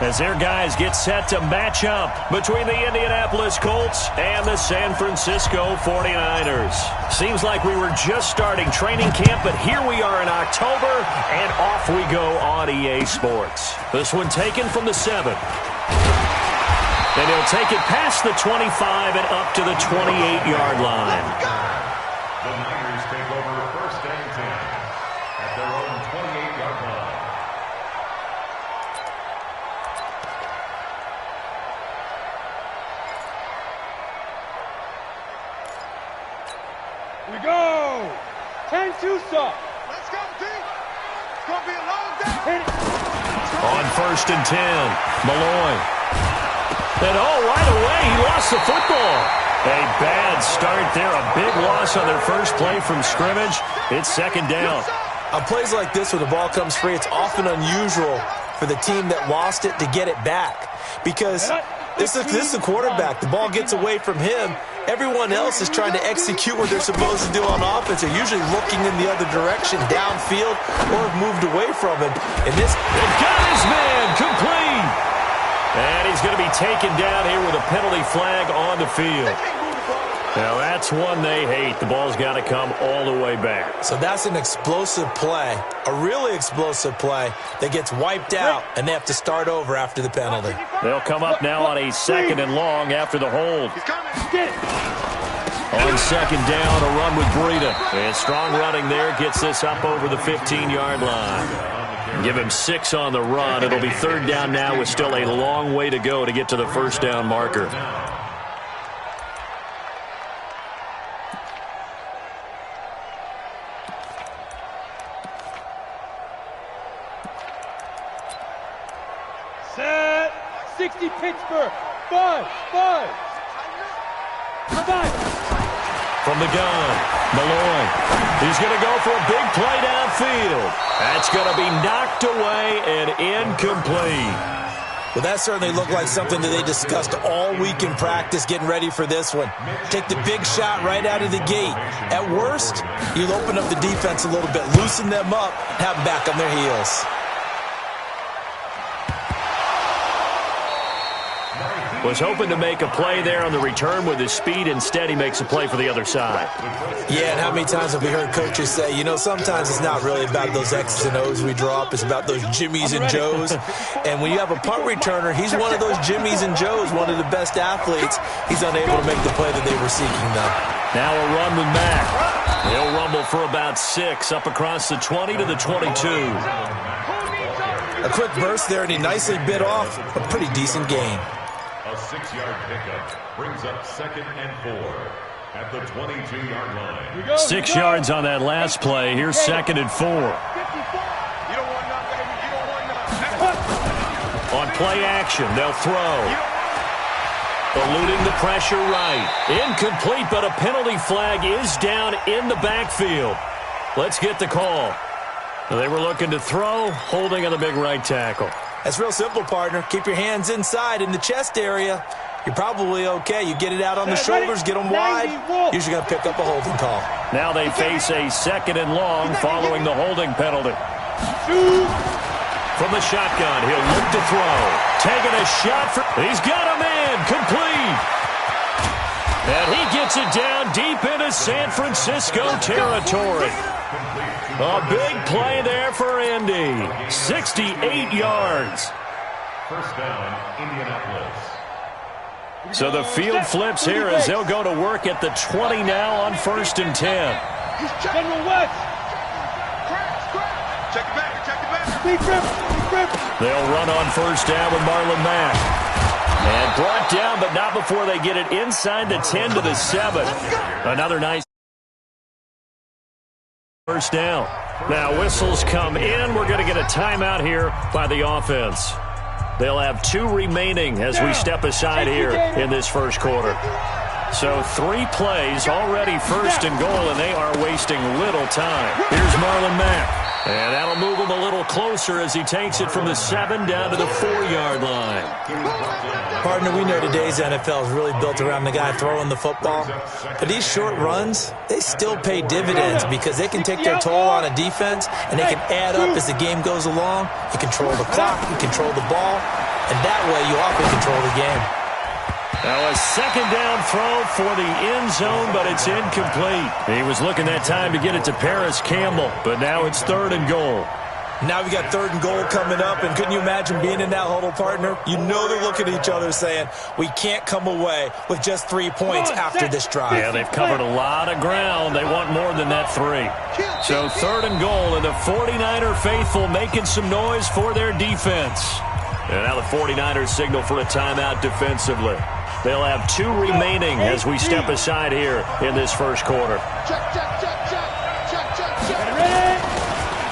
as their guys get set to match up between the Indianapolis Colts and the San Francisco 49ers. Seems like we were just starting training camp, but here we are in October, and off we go on EA Sports. This one taken from the 7. And he'll take it past the 25 and up to the 28-yard line. The Niners take over first and 10 at their own 28-yard line. We go! 10-2 stop. Let's go, team. It's going to be a long day. On first and 10, Malloy. And right away, he lost the football. A bad start there. A big loss on their first play from scrimmage. It's second down. On plays like this where the ball comes free, it's often unusual for the team that lost it to get it back. Because this is the quarterback. The ball gets away from him. Everyone else is trying to execute what they're supposed to do on offense. They're usually looking in the other direction, downfield, or have moved away from him. And this, they've got his man complete. And he's going to be taken down here with a penalty flag on the field. Now, that's one they hate. The ball's got to come all the way back. So that's an explosive play, a really explosive play that gets wiped out, and they have to start over after the penalty. They'll come up now on a second and long after the hold. On second down, a run with Breida. And strong running there gets this up over the 15-yard line. Give him 6 on the run. It'll be third down now with still a long way to go to get to the first down marker. Set. 60 Pittsburgh. 5. From the gun, Malloy. He's going to go for a big play downfield. That's going to be knocked away and incomplete. Well, that certainly looked like something that they discussed all week in practice getting ready for this one. Take the big shot right out of the gate. At worst, you'll open up the defense a little bit, loosen them up, have them back on their heels. Was hoping to make a play there on the return with his speed. Instead, he makes a play for the other side. Yeah, and how many times have we heard coaches say, you know, sometimes it's not really about those X's and O's we draw up. It's about those Jimmies and Joes. And when you have a punt returner, he's one of those Jimmies and Joes, one of the best athletes. He's unable to make the play that they were seeking, though. Now a run with Mack. He'll rumble for about 6 up across the 20 to the 22. A quick burst there, and he nicely bit off a pretty decent gain. A 6-yard pickup brings up second and 4 at the 22-yard line. 6 yards on that last play. Here's second and 4. On play action, they'll throw. Eluding the pressure right. Incomplete, but a penalty flag is down in the backfield. Let's get the call. They were looking to throw, holding on the big right tackle. That's real simple, partner. Keep your hands inside in the chest area. You're probably okay. You get it out on the shoulders, get them wide. Usually going to pick up a holding call. Now they face a second and long following the holding penalty. From the shotgun, he'll look to throw. Taking a shot for... He's got a man complete. And he gets it down deep into San Francisco territory. A big play there for Indy. 68 yards. First down, Indianapolis. So the field flips here as they'll go to work at the 20 now on first and 10. General West. Check it back. They'll run on first down with Marlon Mack. And brought down, but not before they get it inside the 10 to the 7. Another nice first down. Now whistles come in. We're going to get a timeout here by the offense. They'll have 2 remaining as we step aside here in this first quarter. So 3 plays already first and goal, and they are wasting little time. Here's Marlon Mack. And that'll move him a little closer as he takes it from the 7 down to the 4-yard line. Partner, we know today's NFL is really built around the guy throwing the football. But these short runs, they still pay dividends because they can take their toll on a defense, and they can add up as the game goes along. You control the clock, you control the ball. and that way you often control the game. Now a second down throw for the end zone, but it's incomplete. He was looking that time to get it to Paris Campbell, but now it's 3rd and goal. Now we got 3rd and goal coming up, and couldn't you imagine being in that huddle, partner? You know they're looking at each other saying, we can't come away with just 3 points after this drive. Yeah, they've covered a lot of ground. They want more than that 3. So 3rd and goal, and the 49er faithful making some noise for their defense. And now the 49ers signal for a timeout defensively. They'll have 2 remaining as we step aside here in this first quarter.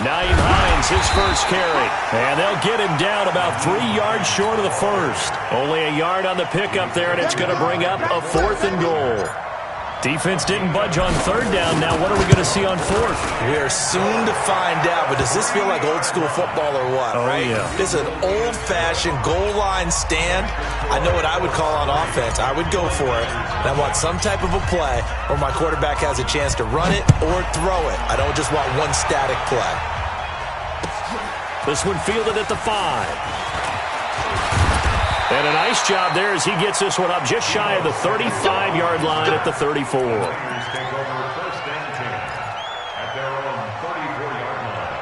Naeem Hines, his first carry. And they'll get him down about 3 yards short of the first. Only a yard on the pickup there, and it's going to bring up a 4th and goal. Defense didn't budge on 3rd down. Now what are we going to see on 4th? We are soon to find out, but does this feel like old school football or what, right? Yeah. This is an old-fashioned goal line stand. I know what I would call on offense. I would go for it. And I want some type of a play where my quarterback has a chance to run it or throw it. I don't just want one static play. This one fielded at the 5. And a nice job there as he gets this one up just shy of the 35-yard line at the 34. Take over 1st and 10 at their own 34-yard line.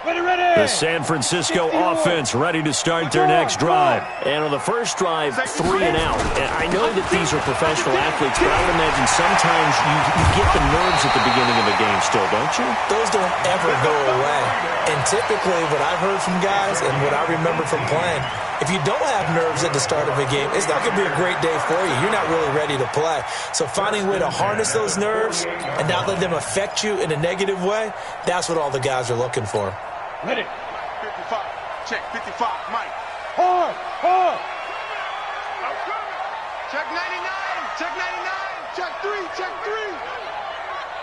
The San Francisco offense ready to start their next drive. And on the first drive, 3 and out. And I know that these are professional athletes, but I would imagine sometimes you get the nerves at the beginning of a game still, don't you? Those don't ever go away. And typically what I've heard from guys and what I remember from playing, if you don't have nerves at the start of a game, it's not going to be a great day for you. You're not really ready to play. So finding a way to harness those nerves and not let them affect you in a negative way, that's what all the guys are looking for. Ready. 55. Check 55. Mike. Hard. Check 99. Check 99. Check 3. Check 3.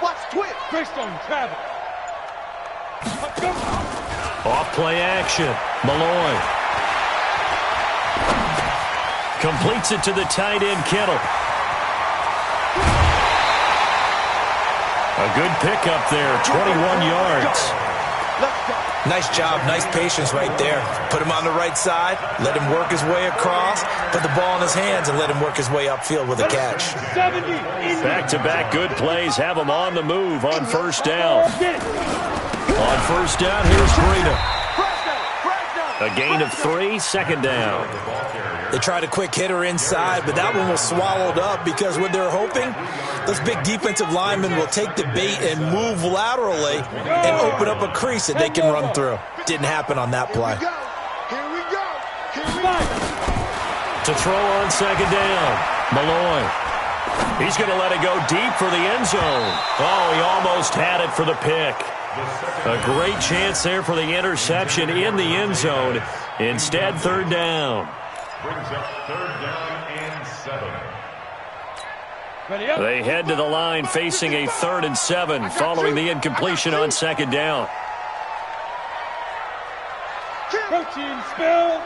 Watch twitch. Based on travel. Off play action. Malloy. Completes it to the tight end, Kittle. A good pickup there. 21 yards. Let's go. Nice job, nice patience right there. Put him on the right side, let him work his way across, put the ball in his hands, and let him work his way upfield with a catch. 70. Back-to-back good plays have him on the move on 1st down. On 1st down, here's Breida. A gain of 3, 2nd down. They tried a quick hitter inside, but that one was swallowed up because what they're hoping, those big defensive linemen will take the bait and move laterally and open up a crease that they can run through. Didn't happen on that play. Here we go. To throw on 2nd down, Malloy. He's going to let it go deep for the end zone. Oh, he almost had it for the pick. A great chance there for the interception in the end zone. Instead, 3rd down. Brings up 3rd down and 7. They head to the line facing a 3rd and 7 following the incompletion on 2nd down. Protein spill.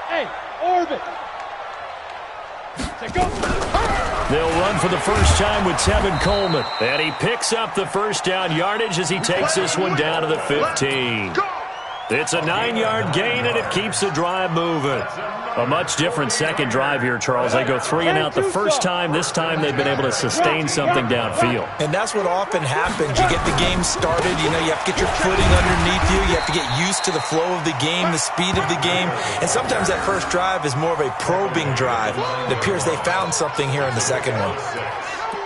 Hey, orbit. Take go. They'll run for the first time with Tevin Coleman. And he picks up the 1st down yardage as he takes this one down to the 15. It's a 9-yard gain, and it keeps the drive moving. A much different second drive here, Charles. They go 3 and out the first time. This time they've been able to sustain something downfield. And that's what often happens. You get the game started. You know, you have to get your footing underneath you. You have to get used to the flow of the game, the speed of the game. And sometimes that first drive is more of a probing drive. It appears they found something here in the second one.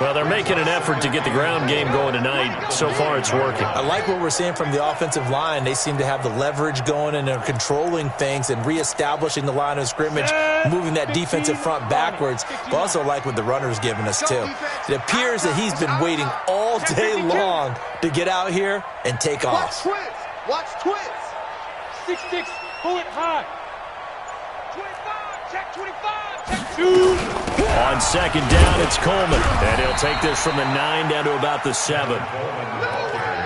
Well, they're making an effort to get the ground game going tonight. So far, it's working. I like what we're seeing from the offensive line. They seem to have the leverage going, and they're controlling things and reestablishing the line of scrimmage, moving that defensive front backwards. But also like what the runner's giving us, too. It appears that he's been waiting all day long to get out here and take off. Watch twins. Watch twins. 6-6. Pull it high. 25. Check 25. Check 2. On 2nd down, it's Coleman. And he'll take this from the 9 down to about the 7.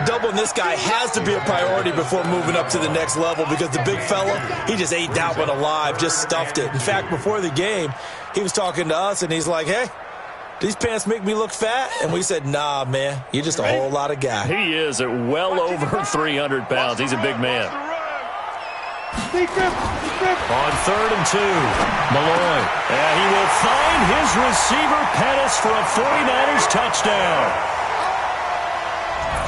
Doubling this guy has to be a priority before moving up to the next level because the big fella, he just ate that one alive, just stuffed it. In fact, before the game, he was talking to us, and he's like, hey, these pants make me look fat? And we said, nah, man, you're just a whole lot of guy. He is at well over 300 pounds. He's a big man. On 3rd and 2, Malloy. And he will find his receiver, Pettis, for a 49ers touchdown.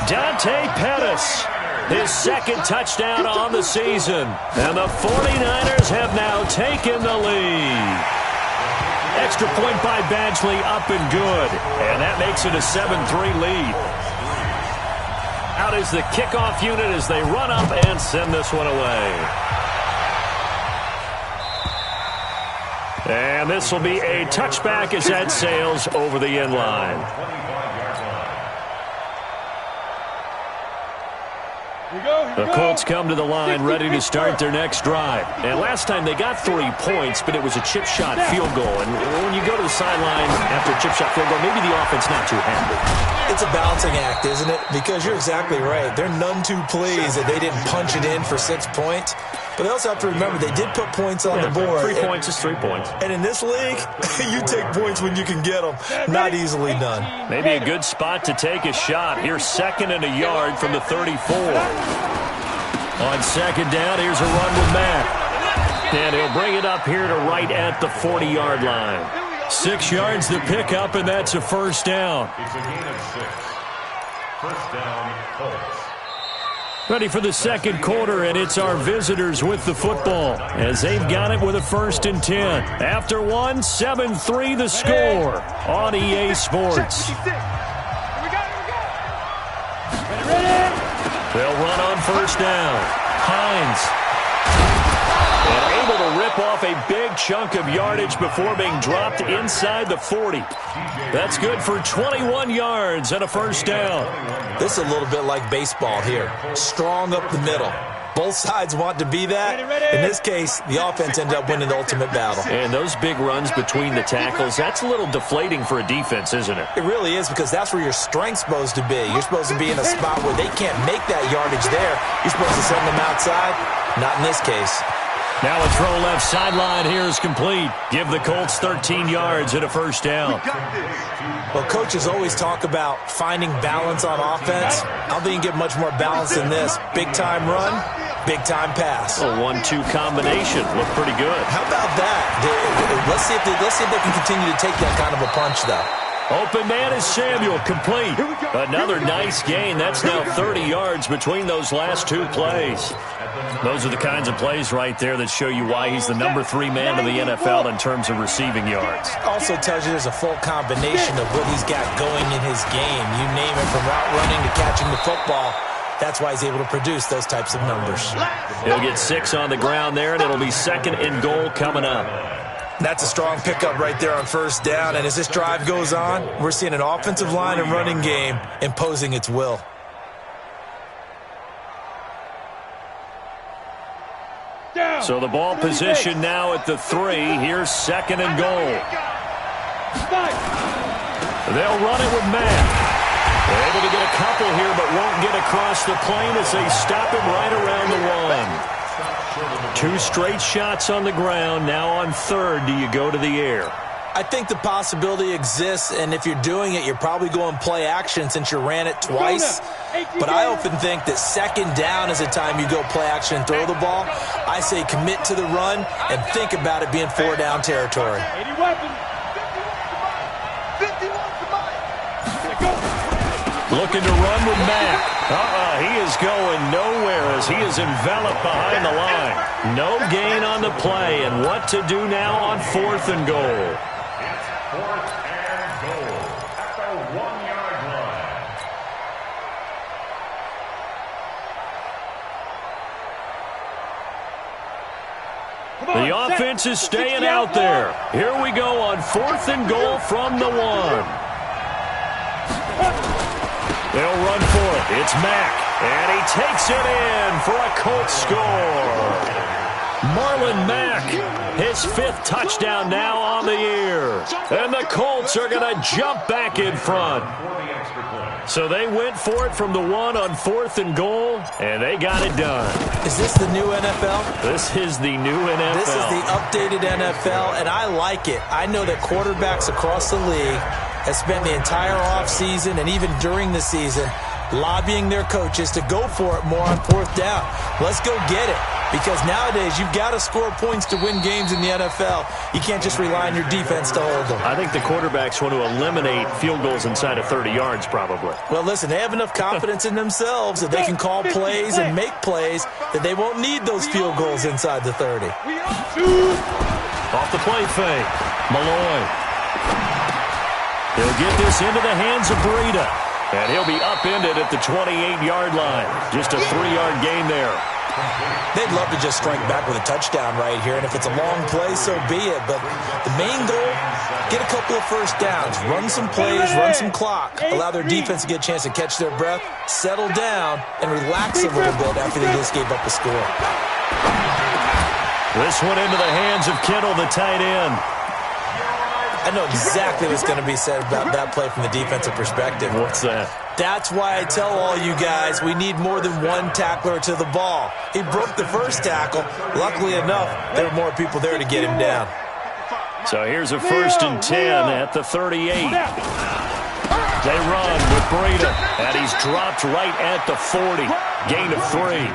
Dante Pettis, his second touchdown on the season. And the 49ers have now taken the lead. Extra point by Badgley, up and good. And that makes it a 7-3 lead. Out is the kickoff unit as they run up and send this one away. And this will be a touchback as that sails over the end line. The Colts come to the line ready to start their next drive. And last time they got 3 points, but it was a chip shot field goal. And when you go to the sideline after a chip shot field goal, maybe the offense not too happy. It's a balancing act, isn't it? Because you're exactly right. They're none too pleased that they didn't punch it in for 6 points. But they also have to remember they did put points on the board. 3 points is 3 points. And in this league, you take points when you can get them. Not easily done. Maybe a good spot to take a shot. Here's 2nd and a yard from the 34. On 2nd down, here's a run with Mack. And he'll bring it up here to right at the 40-yard line. 6 yards the pickup, and that's a first down. It's a gain of 6. First down, Colts. Ready for the second quarter, and it's our visitors with the football as they've got it with a 1st and 10. After one, 7-3 the score on EA Sports. They'll run on 1st down. Hines. And able to rip off a big chunk of yardage before being dropped inside the 40. That's good for 21 yards and a 1st down. This is a little bit like baseball here. Strong up the middle. Both sides want to be that. In this case, the offense ended up winning the ultimate battle. And those big runs between the tackles, that's a little deflating for a defense, isn't it? It really is, because that's where your strength's supposed to be. You're supposed to be in a spot where they can't make that yardage there. You're supposed to send them outside. Not in this case. Now a throw left sideline here is complete. Give the Colts 13 yards and a 1st down. Well, coaches always talk about finding balance on offense. I don't think you get much more balance than this. Big-time run, big-time pass. A 1-2 combination. Looked pretty good. How about that? Let's see if they can continue to take that kind of a punch, though. Open man is Samuel, complete. Another nice gain. That's now 30 yards between those last 2 plays. Those are the kinds of plays right there that show you why he's the number 3 man in the NFL in terms of receiving yards. Also tells you there's a full combination of what he's got going in his game. You name it, from route running to catching the football. That's why he's able to produce those types of numbers. He'll get 6 on the ground there, and it'll be 2nd and goal coming up. That's a strong pickup right there on 1st down. And as this drive goes on, we're seeing an offensive line and running game imposing its will. So the ball position now at the 3. Here's 2nd and goal. They'll run it with Mack. They're able to get a couple here, but won't get across the plane as they stop him right around the 1. 2 straight shots on the ground. Now on 3rd, do you go to the air? I think the possibility exists, and if you're doing it, you're probably going play action since you ran it twice. But I often think that 2nd down is the time you go play action and throw the ball. I say commit to the run and think about it being 4-down territory. Looking to run with Mack. He is going nowhere as he is enveloped behind the line. No gain on the play, and what to do now on 4th and goal. It's 4th and goal at the 1-yard line. The offense is staying out there. Here we go on 4th and goal from the 1. They'll run for it. It's Mack, and he takes it in for a Colts score. Marlon Mack, his 5th touchdown now on the year. And the Colts are going to jump back in front. So they went for it from the 1 on 4th and goal, and they got it done. Is this the new NFL? This is the new NFL. This is the updated NFL, and I like it. I know that quarterbacks across the league has spent the entire offseason and even during the season lobbying their coaches to go for it more on 4th down. Let's go get it. Because nowadays, you've got to score points to win games in the NFL. You can't just rely on your defense to hold them. I think the quarterbacks want to eliminate field goals inside of 30 yards, probably. Well, listen, they have enough confidence in themselves that they can call plays and make plays that they won't need those field goals inside the 30. Off the play fake. Malloy. He'll get this into the hands of Breida. And he'll be upended at the 28-yard line. Just a 3-yard gain there. They'd love to just strike back with a touchdown right here, and if it's a long play, so be it. But the main goal, get a couple of first downs, run some plays, run some clock, allow their defense to get a chance to catch their breath, settle down, and relax a little bit after they just gave up a score. This one into the hands of Kittle, the tight end. I know exactly what's going to be said about that play from the defensive perspective. What's that? That's why I tell all you guys we need more than one tackler to the ball. He broke the first tackle. Luckily enough, there were more people there to get him down. So here's a 1st and 10 at the 38. They run with Breida, and he's dropped right at the 40. Gain of 3.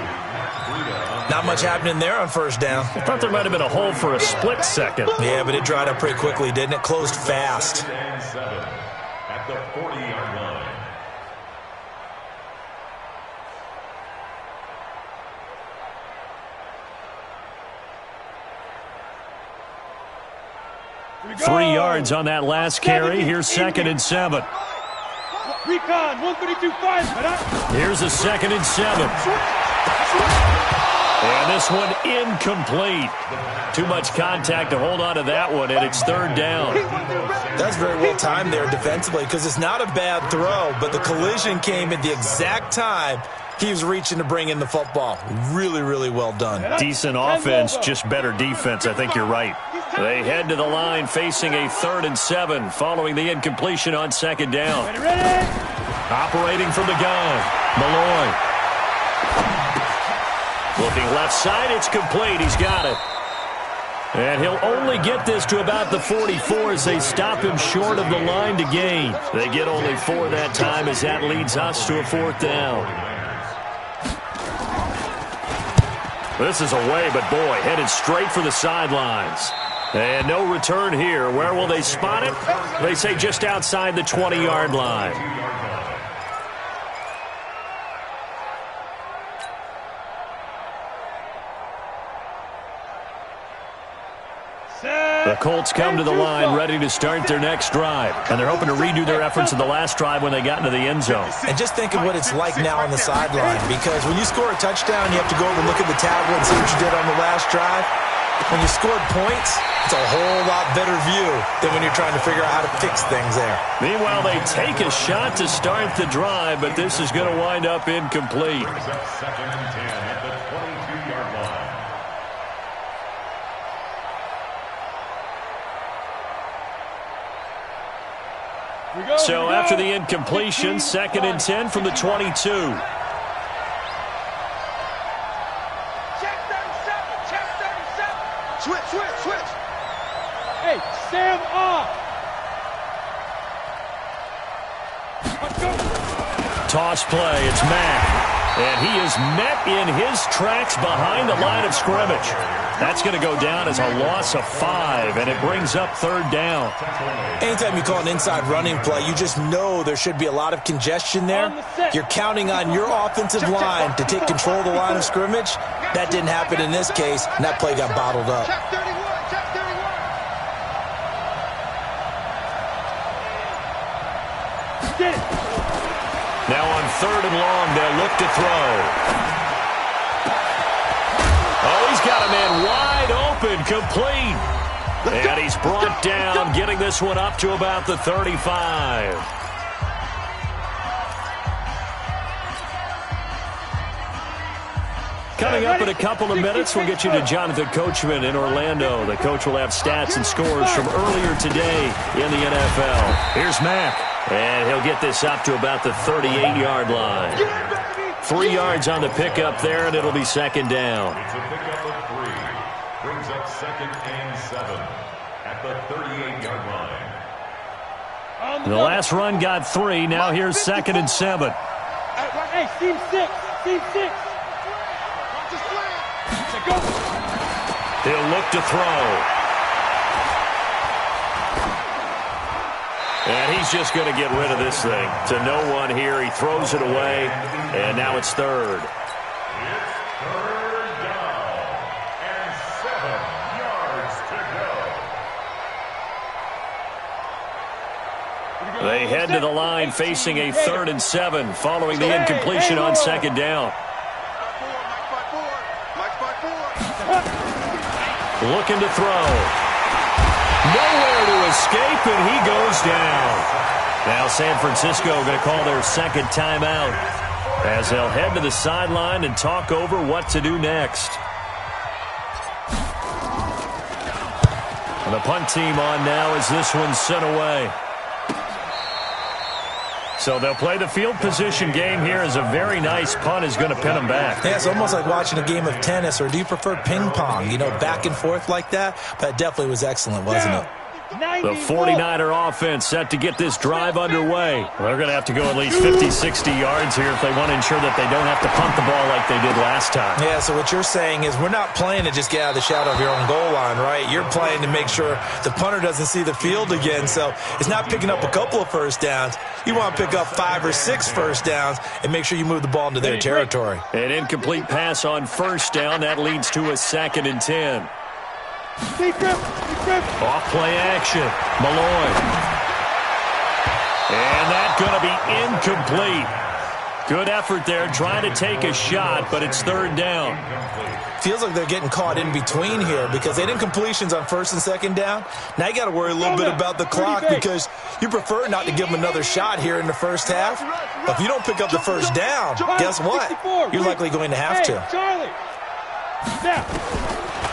Not much happening there on 1st down. I thought there might have been a hole for a split second. Yeah, but it dried up pretty quickly, didn't it? Closed fast. At the 40-yard line. Go. 3 yards on that last carry. Here's 2nd and 7. Recon, 132-5. Here's a 2nd and 7. And this one incomplete. Too much contact to hold on to that one, and it's 3rd down. That's very well timed there defensively because it's not a bad throw, but the collision came at the exact time he was reaching to bring in the football. Really, really well done. Decent offense, just better defense. I think you're right. They head to the line facing a 3rd and 7 following the incompletion on 2nd down. Operating from the gun, Malloy. Looking left side, it's complete. He's got it. And he'll only get this to about the 44 as they stop him short of the line to gain. They get only 4 that time as that leads us to a 4th down. This is away, but boy, headed straight for the sidelines. And no return here. Where will they spot it? They say just outside the 20-yard line. The Colts come to the line ready to start their next drive. And they're hoping to redo their efforts in the last drive when they got into the end zone. And just think of what it's like now on the sideline, because when you score a touchdown, you have to go over and look at the tablet and see what you did on the last drive. When you scored points, it's a whole lot better view than when you're trying to figure out how to fix things there. Meanwhile, they take a shot to start the drive, but this is going to wind up incomplete. 2nd and 10 at the 22-yard line. So after the incompletion, 2nd and 10 from the 22. Check 37, check 37. Switch. Hey, Sam off. Let's go. Toss play, it's Mack. And he is met in his tracks behind the line of scrimmage. That's going to go down as a loss of 5, and it brings up 3rd down. Anytime you call an inside running play, you just know there should be a lot of congestion there. You're counting on your offensive line to take control of the line of scrimmage. That didn't happen in this case, and that play got bottled up. Check 31, check 31. Get it. Now on 3rd and long, they'll look to throw. Oh, he's got a man wide open, complete. And he's brought down, getting this one up to about the 35. Coming up in a couple of minutes, we'll get you to Jonathan Coachman in Orlando. The coach will have stats and scores from earlier today in the NFL. Here's Mack, and he'll get this up to about the 38-yard line. 3 yards on the pickup there, and it'll be 2nd down. It's a pickup of 3. Brings up 2nd and 7 at the 38-yard line. The last run got 3. Now here's 2nd and 7. Hey, team 6. Team 6. Go. He'll look to throw. And he's just going to get rid of this thing. To no one here. He throws it away. And now it's 3rd. It's 3rd down and 7 yards to go. They head to the line facing a 3rd and 7 following the incompletion on 2nd down. Looking to throw. Nowhere to escape, and he goes down. Now San Francisco going to call their 2nd timeout as they'll head to the sideline and talk over what to do next. And the punt team on now as this one's sent away. So they'll play the field position game here as a very nice punt is going to pin them back. Yeah, it's almost like watching a game of tennis, or do you prefer ping pong? You know, back and forth like that? But it definitely was excellent, wasn't it? The 49er offense set to get this drive underway. They're going to have to go at least 50, 60 yards here if they want to ensure that they don't have to punt the ball like they did last time. Yeah, so what you're saying is we're not playing to just get out of the shadow of your own goal line, right? You're playing to make sure the punter doesn't see the field again. So it's not picking up a couple of first downs. You want to pick up 5 or 6 first downs and make sure you move the ball into their territory. An incomplete pass on 1st down. That leads to a 2nd and 10. Off play action. Malloy. And that's going to be incomplete. Good effort there trying to take a shot, but it's 3rd down. Feels like they're getting caught in between here because they did incompletions on 1st and 2nd down. Now you got to worry a little bit about the clock because you prefer not to give them another shot here in the first half. But if you don't pick up the 1st down, guess what? You're likely going to have to.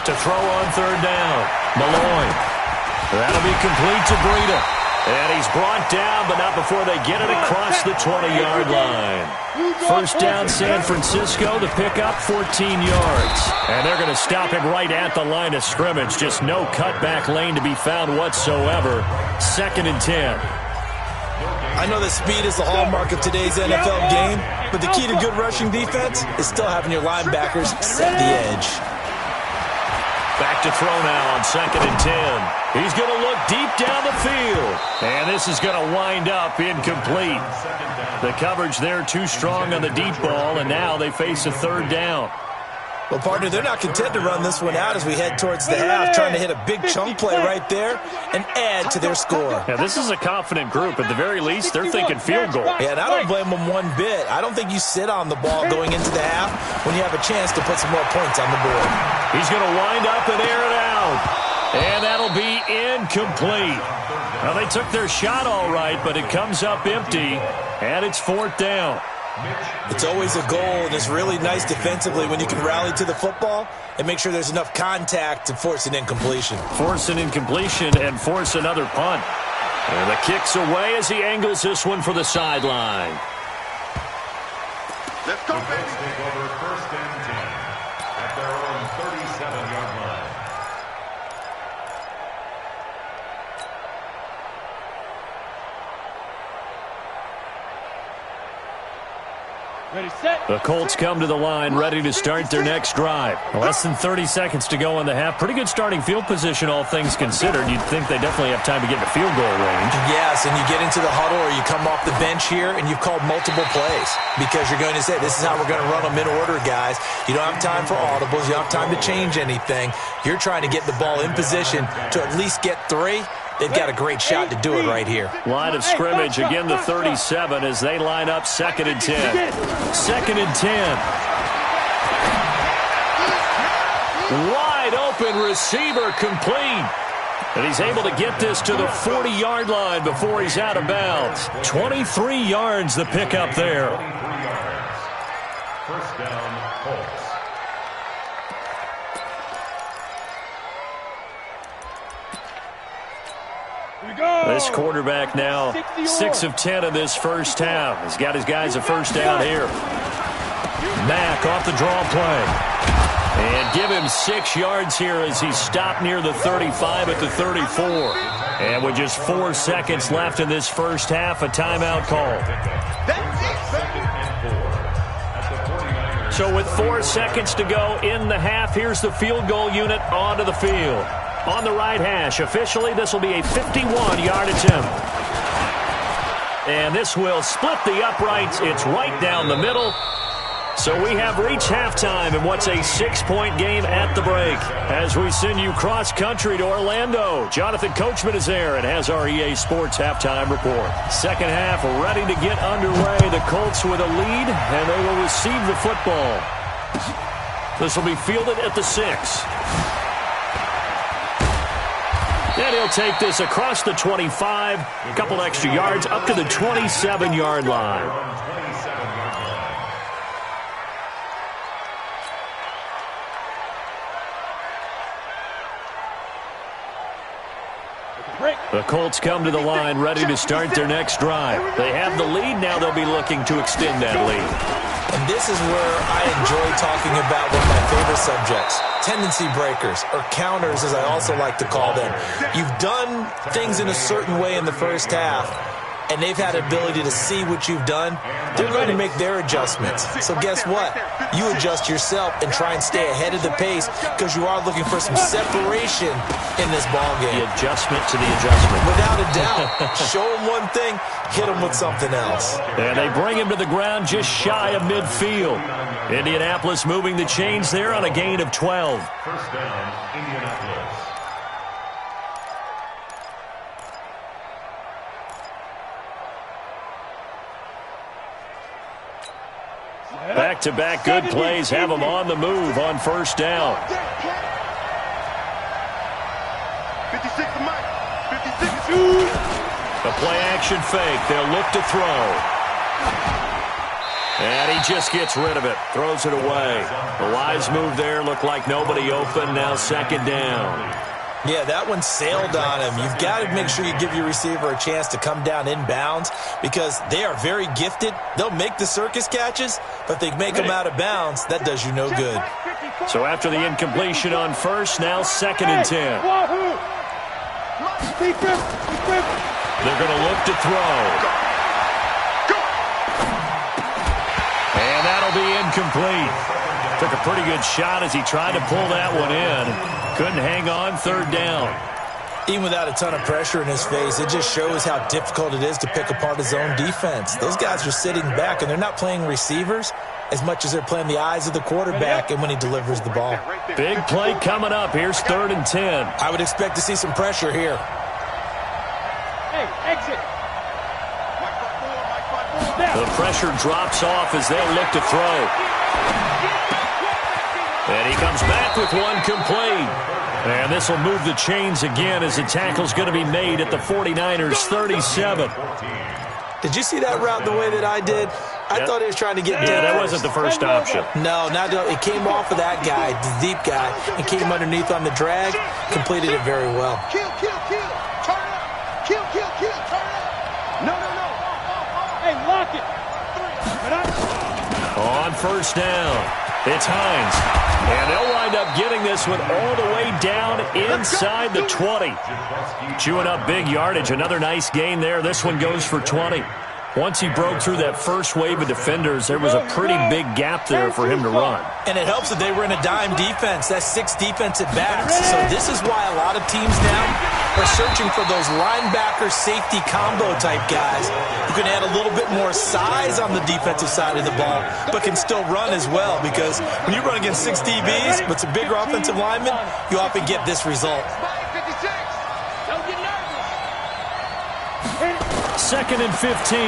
To throw on 3rd down. Malloy. That'll be complete to Breida. And he's brought down, but not before they get it across the 20-yard line. 1st down, San Francisco. The pickup, 14 yards. And they're going to stop him right at the line of scrimmage. Just no cutback lane to be found whatsoever. 2nd and 10. I know that speed is the hallmark of today's NFL game, but the key to good rushing defense is still having your linebackers set the edge. Back to throw now on 2nd and 10. He's going to look deep down the field. And this is going to wind up incomplete. The coverage there too strong on the deep ball, and now they face a 3rd down. Well, partner, they're not content to run this one out as we head towards the half, trying to hit a big chunk play right there and add to their score. Yeah, this is a confident group. At the very least, they're thinking field goal. Yeah, and I don't blame them one bit. I don't think you sit on the ball going into the half when you have a chance to put some more points on the board. He's going to wind up and air it out. And that'll be incomplete. Well, they took their shot all right, but it comes up empty, and it's 4th down. It's always a goal, and it's really nice defensively when you can rally to the football and make sure there's enough contact to force an incompletion. Force an incompletion and force another punt. And the kick's away as he angles this one for the sideline. Let's go, baby. Take over 1st and 10 at their own 37-yard line. Ready, set. The Colts come to the line ready to start their next drive. Less than 30 seconds to go in the half. Pretty good starting field position, all things considered. You'd think they definitely have time to get to field goal range. Yes, and you get into the huddle or you come off the bench here and you've called multiple plays because you're going to say, this is how we're going to run them in order, guys. You don't have time for audibles. You don't have time to change anything. You're trying to get the ball in position to at least get 3. They've got a great shot to do it right here. Line of scrimmage, again the 37 as they line up 2nd and 10. 2nd and 10. Wide open receiver complete. And he's able to get this to the 40-yard line before he's out of bounds. 23 yards the pickup there. 23 yards. 1st down, Colts. This quarterback now 6 of 10 in this first half. He's got his guys a first down here. Mack off the draw play. And give him 6 yards here as he's stopped near the 35 at the 34. And with just 4 seconds left in this first half, a timeout call. So with 4 seconds to go in the half, here's the field goal unit onto the field. On the right hash, officially, this will be a 51-yard attempt. And this will split the uprights. It's right down the middle. So we have reached halftime in what's a 6-point game at the break. As we send you cross-country to Orlando, Jonathan Coachman is there and has our EA Sports halftime report. Second half ready to get underway. The Colts with a lead, and they will receive the football. This will be fielded at the 6. And he'll take this across the 25, a couple extra yards, up to the 27-yard line. The Colts come to the line ready to start their next drive. They have the lead. Now they'll be looking to extend that lead. And this is where I enjoy talking about one of my favorite subjects, tendency breakers, or counters as I also like to call them. You've done things in a certain way in the first half, and they've had the ability to see what you've done. They're going to make their adjustments. So guess what? You adjust yourself and try and stay ahead of the pace because you are looking for some separation in this ball game. The adjustment to the adjustment. Without a doubt. Show them one thing, hit them with something else. And they bring him to the ground just shy of midfield. Indianapolis moving the chains there on a gain of 12. First down, Indianapolis. Back-to-back good plays have them on the move on first down. 56 to Mike. 56 to The play-action fake. They'll look to throw. And he just gets rid of it. Throws it away. A wise move there. Looked like nobody open. Now second down. Yeah, that one sailed on him. You've got to make sure you give your receiver a chance to come down inbounds because they are very gifted. They'll make the circus catches, but they make them out of bounds. That does you no good. So after the incompletion on first, now second and 10. They're going to look to throw. And that'll be incomplete. Took a pretty good shot as he tried to pull that one in. Couldn't hang on, third down. Even without a ton of pressure in his face, it just shows how difficult it is to pick apart his own defense. Those guys are sitting back, and they're not playing receivers as much as they're playing the eyes of the quarterback and when he delivers the ball. Big play coming up. Here's third and 10. I would expect to see some pressure here. Hey, exit. The pressure drops off as they look to throw. And he comes back with one complete. And this will move the chains again as the tackle's going to be made at the 49ers 37. Did you see that route the way that I did? I thought he was trying to get deep. Yeah, that wasn't the first option. No, it came off of that guy, the deep guy, and came underneath on the drag, completed it very well. Kill. Turn up. Kill. Turn up. No. Hey, lock it. On first down, it's Hines. And they'll wind up getting this one all the way down inside the 20. Chewing up big yardage. Another nice gain there. This one goes for 20. Once he broke through that first wave of defenders, there was a pretty big gap there for him to run. And it helps that they were in a dime defense. That's 6 defensive backs. So this is why a lot of teams now are searching for those linebacker safety combo type guys who can add a little bit more size on the defensive side of the ball, but can still run as well. Because when you run against 6 DBs with some bigger offensive linemen, you often get this result. Second and 15.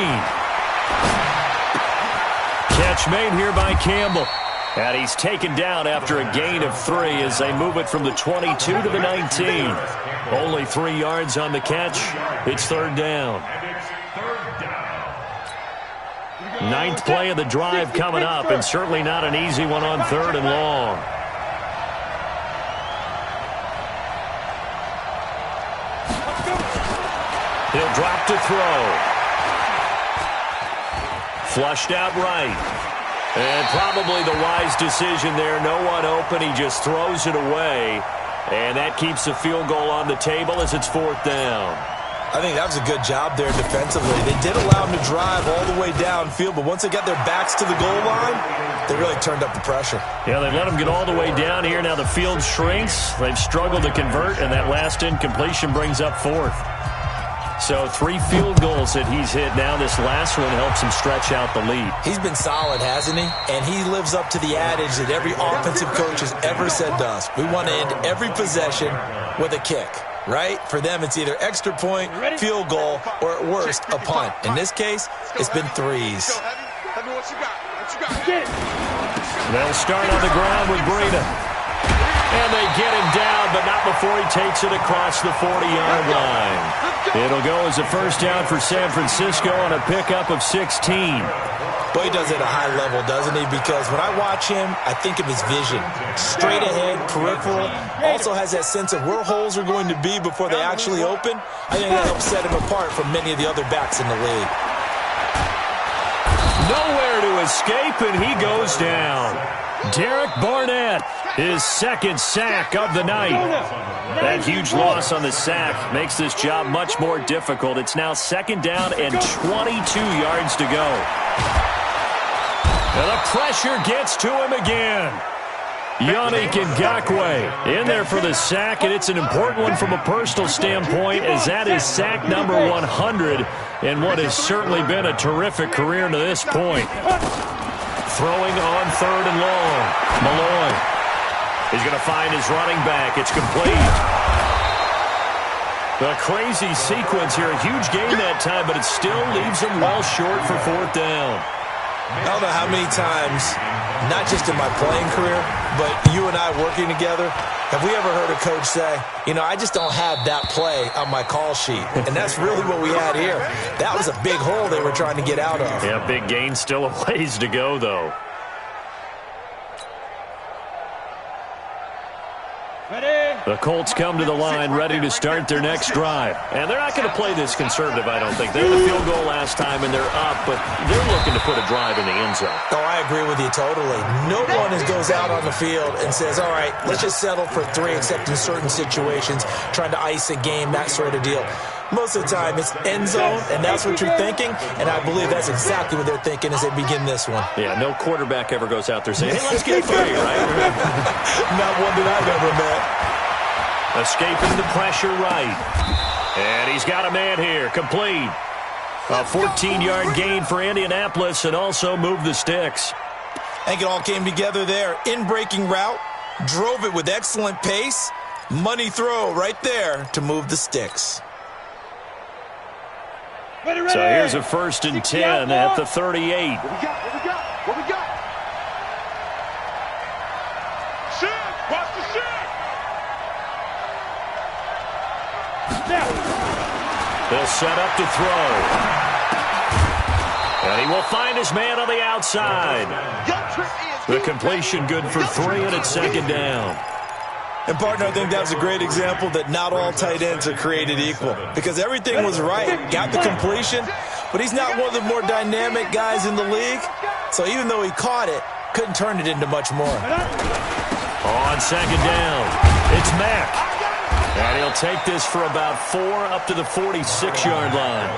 Catch made here by Campbell. And he's taken down after a gain of 3 as they move it from the 22 to the 19. Only 3 yards on the catch. It's third down. Ninth play of the drive coming up, and certainly not an easy one on third and long. He'll drop to throw. Flushed out right. And probably the wise decision there. No one open. He just throws it away. And that keeps the field goal on the table as it's 4th down. I think that was a good job there defensively. They did allow them to drive all the way downfield, but once they got their backs to the goal line, they really turned up the pressure. Yeah, they let them get all the way down here. Now the field shrinks. They've struggled to convert, and that last incompletion brings up 4th. So 3 field goals that he's hit now. This last one helps him stretch out the lead. He's been solid, hasn't he? And he lives up to the adage that every offensive coach has ever said to us. We want to end every possession with a kick. Right? For them, it's either extra point, field goal, or at worst, a punt. In this case, it's been 3s. They'll start on the ground with Breida. And they get him down, but not before he takes it across the 40-yard line. It'll go as a first down for San Francisco on a pickup of 16. But he does it at a high level, doesn't he? Because when I watch him, I think of his vision. Straight ahead, peripheral. Also has that sense of where holes are going to be before they actually open. I think that helps set him apart from many of the other backs in the league. Nowhere to escape, and he goes down. Derek Barnett, his 2nd sack of the night. That huge loss on the sack makes this job much more difficult. It's now 2nd down and 22 yards to go. And the pressure gets to him again. Yannick Ngakoue in there for the sack, and it's an important one from a personal standpoint, as that is sack number 100 in what has certainly been a terrific career to this point. Throwing on 3rd and long. Malloy. He's going to find his running back. It's complete. A crazy sequence here. A huge game that time, but it still leaves him well short for 4th down. I don't know how many times, not just in my playing career, but you and I working together, have we ever heard a coach say, you know, I just don't have that play on my call sheet. And that's really what we had here. That was a big hole they were trying to get out of. Yeah, big gain. Still a ways to go, though. The Colts come to the line ready to start their next drive. And they're not going to play this conservative, I don't think. They had a field goal last time, and they're up, but they're looking to put a drive in the end zone. Oh, I agree with you totally. No one goes out on the field and says, all right, let's just settle for 3, except in certain situations, trying to ice a game, that sort of deal. Most of the time, it's end zone, and that's what you're thinking, and I believe that's exactly what they're thinking as they begin this one. Yeah, no quarterback ever goes out there saying, hey, let's get 3, right? Not one that I've ever met. Escaping the pressure right. And he's got a man here. Complete. A 14-yard gain for Indianapolis, and also moved the sticks. I think it all came together there. In-breaking route. Drove it with excellent pace. Money throw right there to move the sticks. Ready. So here's a 1st and 10 at the 38. What we got? Shift! Watch the shift! They'll set up to throw. And he will find his man on the outside. The completion good for 3, and it's 2nd down. And, partner, I think that's a great example that not all tight ends are created equal. Because everything was right. Got the completion, but he's not one of the more dynamic guys in the league. So even though he caught it, couldn't turn it into much more. On 2nd down, it's Mack. And he'll take this for about 4 up to the 46-yard line.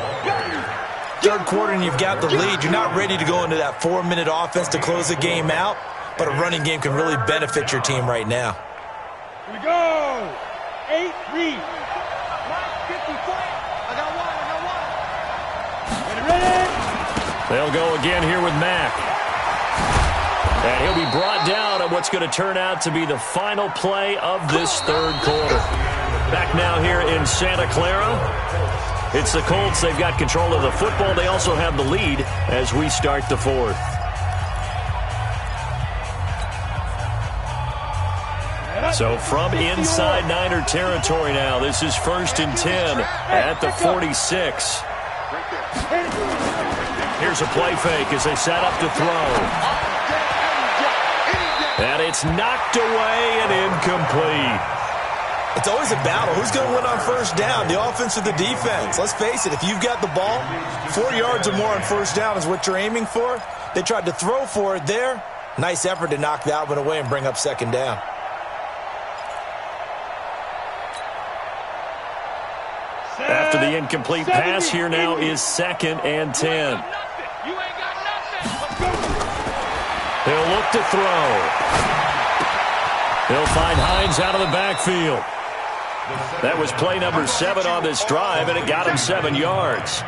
3rd quarter and you've got the lead. You're not ready to go into that 4-minute offense to close the game out, but a running game can really benefit your team right now. Here we go. 8 read. 54. I got one. Ready. They'll go again here with Mack. And he'll be brought down at what's going to turn out to be the final play of this 3rd quarter. Back now here in Santa Clara. It's the Colts. They've got control of the football. They also have the lead as we start the 4th. So from inside Niner territory now, this is 1st and 10 at the 46. Here's a play fake as they set up to throw. And it's knocked away and incomplete. It's always a battle. Who's going to win on 1st down, the offense or the defense? Let's face it, if you've got the ball, 4 yards or more on 1st down is what you're aiming for. They tried to throw for it there. Nice effort to knock that one away and bring up 2nd down. After the incomplete pass, here now is 2nd and 10. He'll look to throw. He'll find Hines out of the backfield. That was play number 7 on this drive, and it got him 7 yards.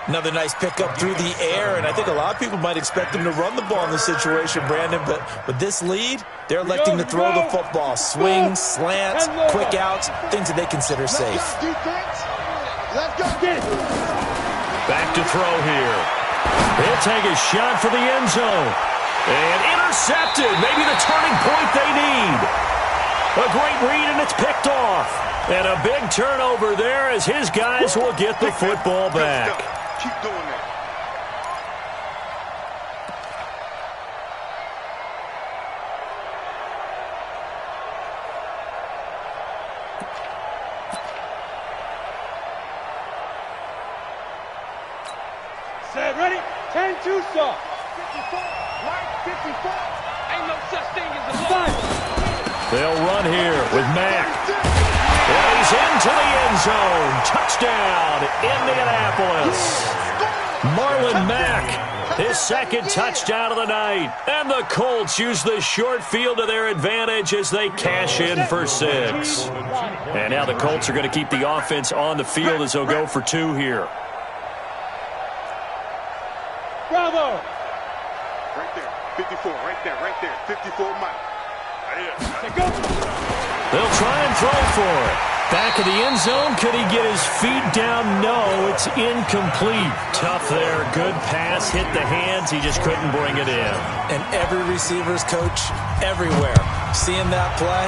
Another nice pickup through the air, and I think a lot of people might expect him to run the ball in this situation, Brandon, but with this lead, they're electing to throw the football. Swings, slants, quick outs, things that they consider safe. Back to throw here. He'll take a shot for the end zone. And intercepted. Maybe the turning point they need. A great read, and it's picked off. And a big turnover there as his guys will get the football back. Keep doing that. Set, ready? 10-2 stop. 54, right, 54. Ain't no such thing as a line. They'll run here with Mack. And he's into the end zone. Touchdown, Indianapolis. Marlon Mack, his 2nd touchdown of the night. And the Colts use the short field to their advantage as they cash in for 6. And now the Colts are going to keep the offense on the field as they'll go for 2 here. Bravo. Right there, 54, right there, 54 Mike. Right here. They'll try and throw for it. Back of the end zone. Could he get his feet down? No, it's incomplete. Tough there. Good pass. Hit the hands. He just couldn't bring it in. And every receiver's coach everywhere. Seeing that play,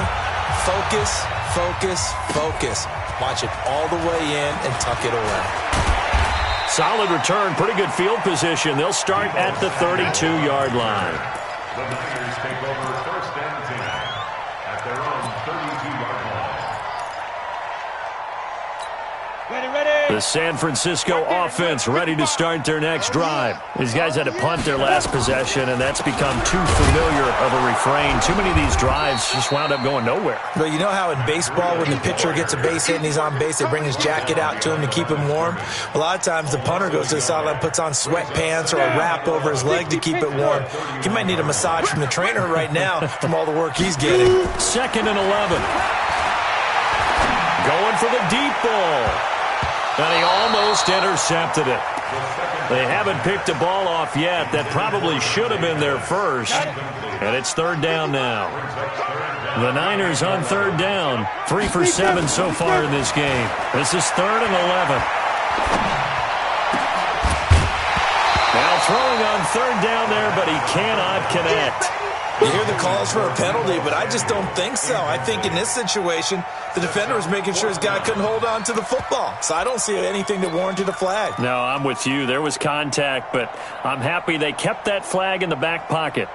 focus, focus, focus. Watch it all the way in and tuck it away. Solid return. Pretty good field position. They'll start at the 32-yard line. The Niners take over 1st and 10 at their own 32-yard line. The San Francisco offense ready to start their next drive. These guys had to punt their last possession, and that's become too familiar of a refrain. Too many of these drives just wound up going nowhere. But you know how in baseball, when the pitcher gets a base hit and he's on base, they bring his jacket out to him to keep him warm? A lot of times the punter goes to the sideline, puts on sweatpants or a wrap over his leg to keep it warm. He might need a massage from the trainer right now from all the work he's getting. 2nd and 11. Going for the deep ball. And he almost intercepted it. They haven't picked a ball off yet. That probably should have been their first. And it's 3rd down now. The Niners on 3rd down. 3 for 7 so far in this game. This is 3rd and 11. Now throwing on 3rd down there, but he cannot connect. You hear the calls for a penalty, but I just don't think so. I think in this situation, the defender was making sure his guy couldn't hold on to the football. So I don't see anything that warranted a flag. No, I'm with you. There was contact, but I'm happy they kept that flag in the back pocket.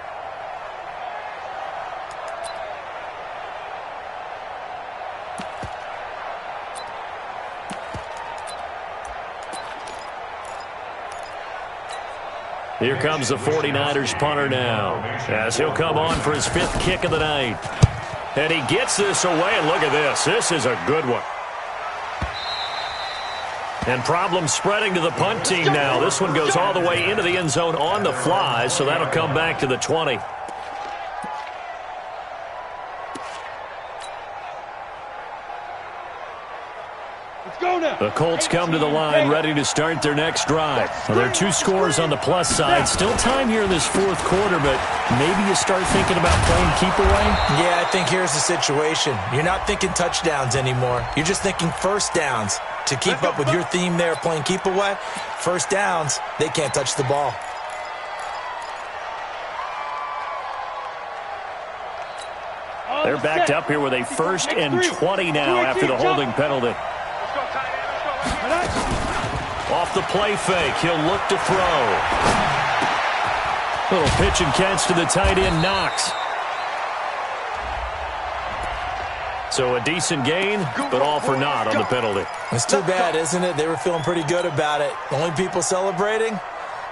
Here comes the 49ers punter now, as he'll come on for his 5th kick of the night. And he gets this away, and look at this. This is a good one. And problems spreading to the punt team now. This one goes all the way into the end zone on the fly, so that'll come back to the 20. The Colts come to the line ready to start their next drive. Well, there are 2 scores on the plus side. Still time here in this 4th quarter, but maybe you start thinking about playing keep away? Yeah, I think here's the situation. You're not thinking touchdowns anymore. You're just thinking first downs. To keep up with your theme there, playing keep away, first downs, they can't touch the ball. They're backed up here with a 1st and 20 now after the holding penalty. Off the play fake, he'll look to throw. Little pitch and catch to the tight end, Knox. So a decent gain, but all for naught on the penalty. It's too bad, isn't it? They were feeling pretty good about it. The only people celebrating,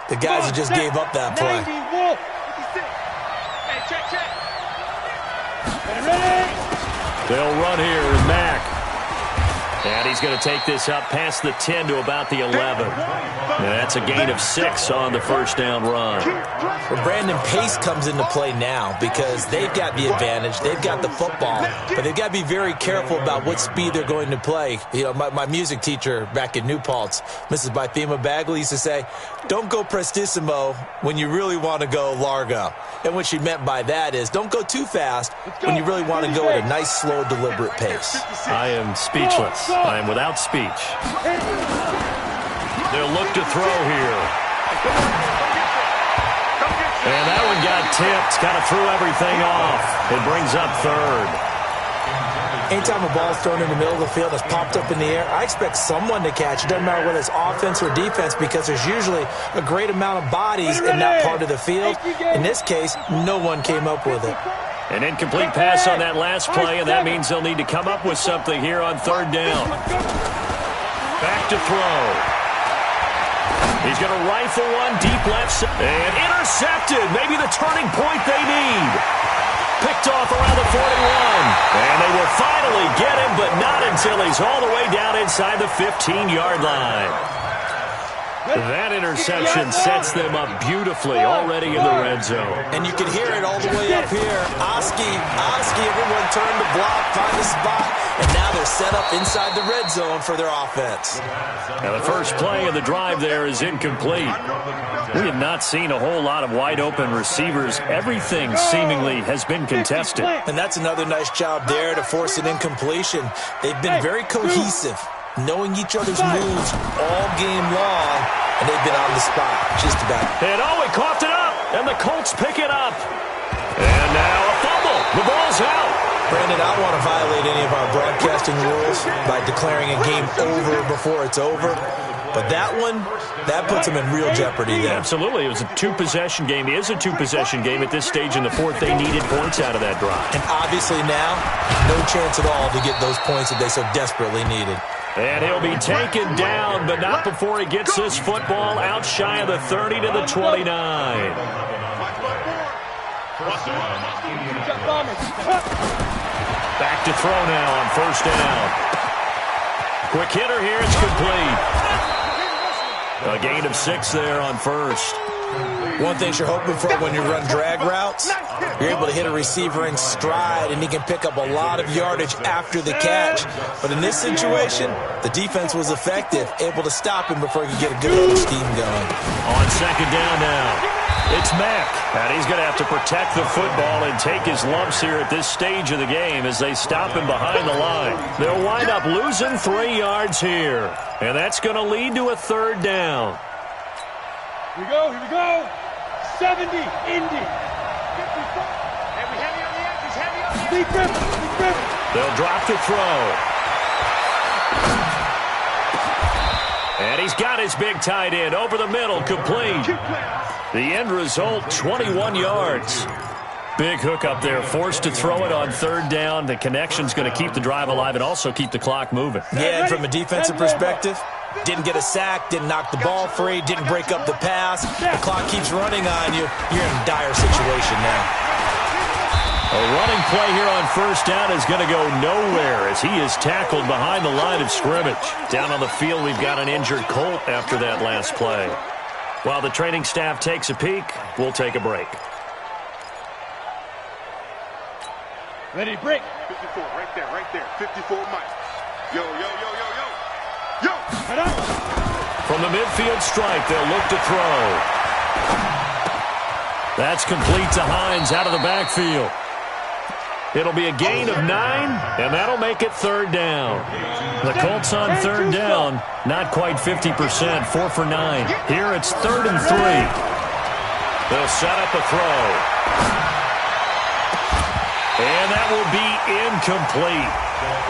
the guys who just gave up that play. They'll run here with Mack. And he's going to take this up past the 10 to about the 11. And that's a gain of 6 on the first down run. Well, Brandon, pace comes into play now because they've got the advantage. They've got the football, but they've got to be very careful about what speed they're going to play. You know, my music teacher back in New Paltz, Mrs. Bythema Bagley, used to say, don't go prestissimo when you really want to go largo. And what she meant by that is don't go too fast when you really want to go at a nice, slow, deliberate pace. I am speechless. I am without speech. They'll look to throw here. And that one got tipped. Kind of threw everything off. It brings up third. Anytime a ball's thrown in the middle of the field that's popped up in the air, I expect someone to catch. It doesn't matter whether it's offense or defense because there's usually a great amount of bodies in that part of the field. In this case, no one came up with it. An incomplete pass on that last play, and that means they'll need to come up with something here on third down. Back to throw. He's going to rifle one deep left and intercepted. Maybe the turning point they need. Picked off around the 41. And they will finally get him, but not until he's all the way down inside the 15-yard line. That interception sets them up beautifully already in the red zone. And you can hear it all the way up here. Oski, everyone turned to block, find a spot, and now they're set up inside the red zone for their offense. Now the first play of the drive there is incomplete. We have not seen a whole lot of wide-open receivers. Everything seemingly has been contested. And that's another nice job there to force an incompletion. They've been very cohesive, knowing each other's moves all game long, and they've been on the spot just about. And he coughed it up, and the Colts pick it up. And now a fumble. The ball's out. Brandon, I don't want to violate any of our broadcasting rules by declaring a game over before it's over. But that one, that puts them in real jeopardy there. Absolutely. It was a two-possession game. It is a two-possession game at this stage in the fourth. They needed points out of that drive. And obviously now, no chance at all to get those points that they so desperately needed. And he'll be taken down, but not before he gets this football out shy of the 30 to the 29. Back to throw now on first down. Quick hitter here, it's complete. A gain of 6 there on first. One thing you're hoping for when you run drag routes, you're able to hit a receiver in stride, and he can pick up a lot of yardage after the catch. But in this situation, the defense was effective, able to stop him before he could get a good other scheme going. On second down now, it's Mack. And he's going to have to protect the football and take his lumps here at this stage of the game as they stop him behind the line. They'll wind up losing 3 yards here. And that's going to lead to a third down. Here we go. 70, Indy. 54. Heavy on the edges, heavy on the edges. They'll drop to throw. And he's got his big tight end over the middle, complete. The end result, 21 yards. Big hook up there, forced to throw it on third down. The connection's going to keep the drive alive and also keep the clock moving. Yeah, and from a defensive perspective, didn't get a sack, didn't knock the ball free, didn't break up the pass. The clock keeps running on you. You're in a dire situation now. A running play here on first down is going to go nowhere as he is tackled behind the line of scrimmage. Down on the field, we've got an injured Colt after that last play. While the training staff takes a peek, we'll take a break. Ready, break. 54, right there. 54, Mike. Yo. Head out. From the midfield strike, they'll look to throw. That's complete to Hines out of the backfield. It'll be a gain of 9, and that'll make it third down. The Colts on third down, not quite 50%, 4 for 9. Here it's 3rd and 3. They'll set up a throw. And that will be incomplete.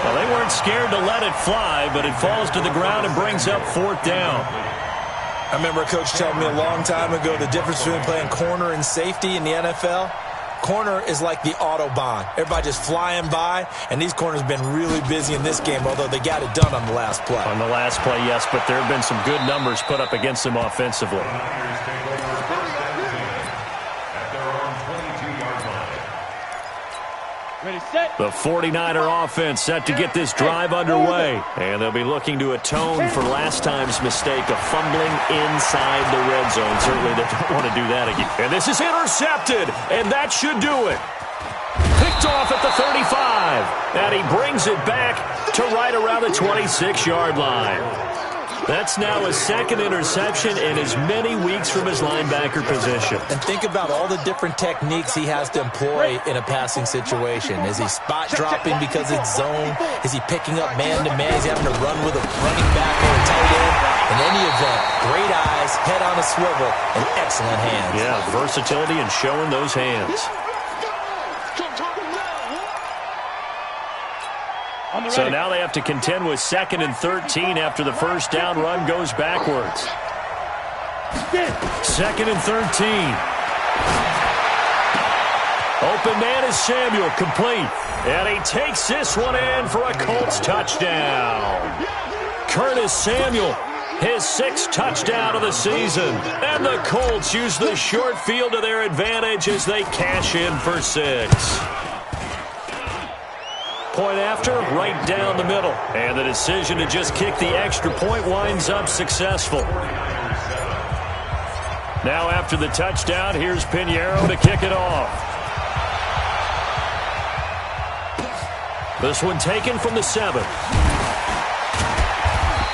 Well, they weren't scared to let it fly, but it falls to the ground and brings up 4th down. I remember a coach telling me a long time ago the difference between playing corner and safety in the NFL. Corner is like the Autobahn. Everybody just flying by, and these corners have been really busy in this game, although they got it done on the last play. On the last play, yes, but there have been some good numbers put up against them offensively. Ready, set. The 49er offense set to get this drive underway. And they'll be looking to atone for last time's mistake of fumbling inside the red zone. Certainly they don't want to do that again. And this is intercepted, and that should do it. Picked off at the 35. And he brings it back to right around the 26-yard line. That's now his second interception in as many weeks from his linebacker position. And think about all the different techniques he has to employ in a passing situation. Is he spot dropping because it's zone? Is he picking up man-to-man? Is he having to run with a running back or a tight end? In any event, great eyes, head on a swivel, and excellent hands. Yeah, versatility and showing those hands. So now they have to contend with 2nd and 13 after the first down run goes backwards. 2nd and 13. Open man is Samuel, complete. And he takes this one in for a Colts touchdown. Curtis Samuel, his 6th touchdown of the season. And the Colts use the short field to their advantage as they cash in for 6. Point after, right down the middle. And the decision to just kick the extra point winds up successful. Now after the touchdown, here's Pinheiro to kick it off. This one taken from the 7.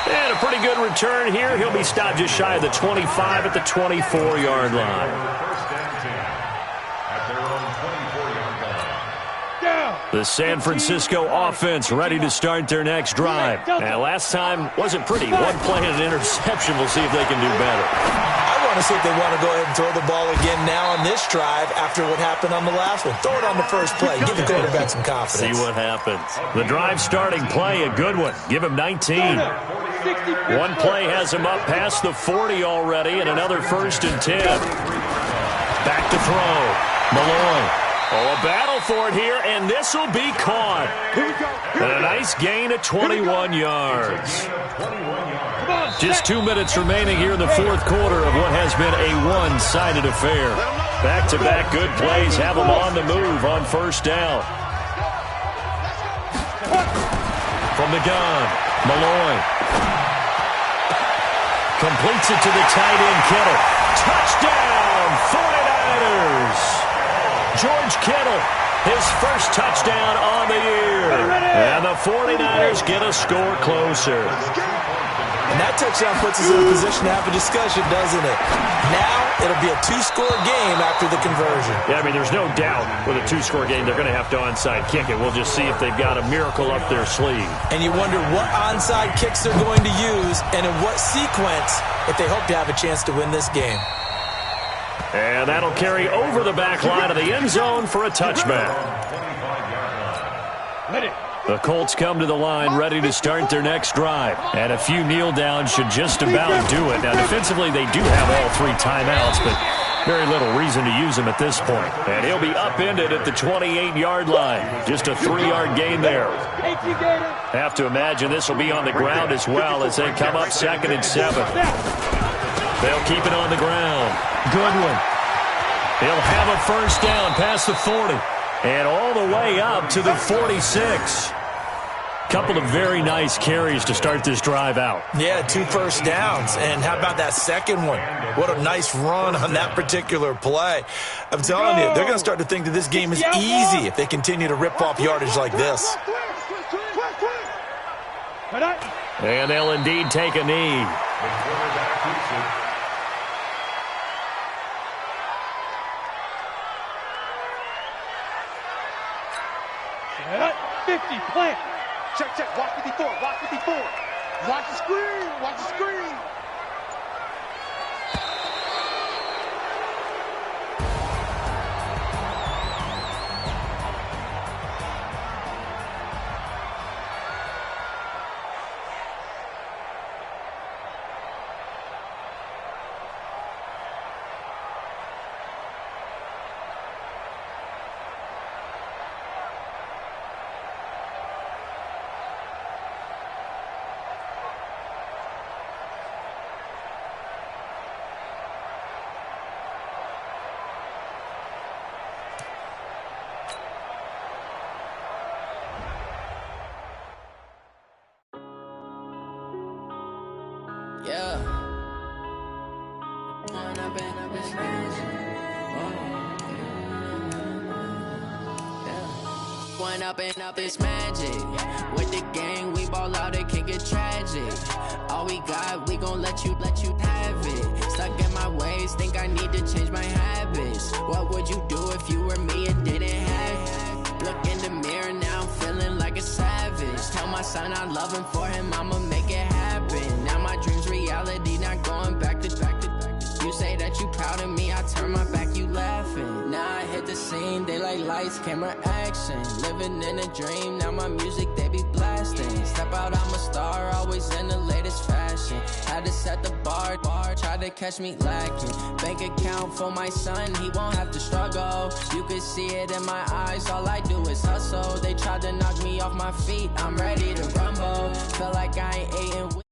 And a pretty good return here. He'll be stopped just shy of the 25 at the 24-yard line. The San Francisco offense ready to start their next drive. Now, last time wasn't pretty. One play and an interception. We'll see if they can do better. I want to see if they want to go ahead and throw the ball again now on this drive after what happened on the last one. Throw it on the first play. Give the quarterback some confidence. See what happens. The drive starting play, a good one. Give him 19. One play has him up past the 40 already, and another 1st and 10. Back to throw. Malloy. Oh, a battle for it here, and this will be caught. And a nice gain of 21 yards. Just 2 minutes remaining here in the 4th quarter of what has been a one-sided affair. Back-to-back good plays have them on the move on 1st down. From the gun, Malloy. Completes it to the tight end, Kittle. Touchdown, 49ers! George Kittle, his 1st touchdown on the year. And the 49ers get a score closer. And that touchdown puts us in a position to have a discussion, doesn't it? Now it'll be a 2-score game after the conversion. Yeah, I mean, there's no doubt with a 2-score game they're going to have to onside kick it. We'll just see if they've got a miracle up their sleeve. And you wonder what onside kicks they're going to use and in what sequence if they hope to have a chance to win this game. And that'll carry over the back line of the end zone for a touchback. The Colts come to the line ready to start their next drive. And a few kneel downs should just about do it. Now, defensively, they do have all 3 timeouts, but very little reason to use them at this point. And he'll be upended at the 28-yard line. Just a 3-yard gain there. Have to imagine this will be on the ground as well as they come up 2nd and 7. They'll keep it on the ground. Good one. He'll have a 1st down past the 40. And all the way up to the 46. Couple of very nice carries to start this drive out. Yeah, 2 first downs. And how about that second one? What a nice run on that particular play. I'm telling you, they're going to start to think that this game is easy if they continue to rip off yardage like this. And they'll indeed take a knee. Set. 50, plant. Check, check. Watch 54. Watch 54. Watch the screen. Watch the screen. one up and up, it's magic. With the gang, we ball out, it can get tragic. All we got, we gon' let you have it. Stuck in my ways, think I need to change my habits. What would you do if you were me and didn't have it? Look in the mirror, now I'm feeling like a savage. Tell my son I love him, for him I'ma make it happen. Now my dream's reality, not going back to. You say that you proud of me, I turn my back, you laughing. Now I hit the scene, they like lights, camera, action. Living in a dream, now my music, they be blasting. Step out, I'm a star, always in the latest fashion. Had to set the bar, tried to catch me lacking. Bank account for my son, he won't have to struggle. You can see it in my eyes, all I do is hustle. They tried to knock me off my feet, I'm ready to rumble. Feel like I ain't eating.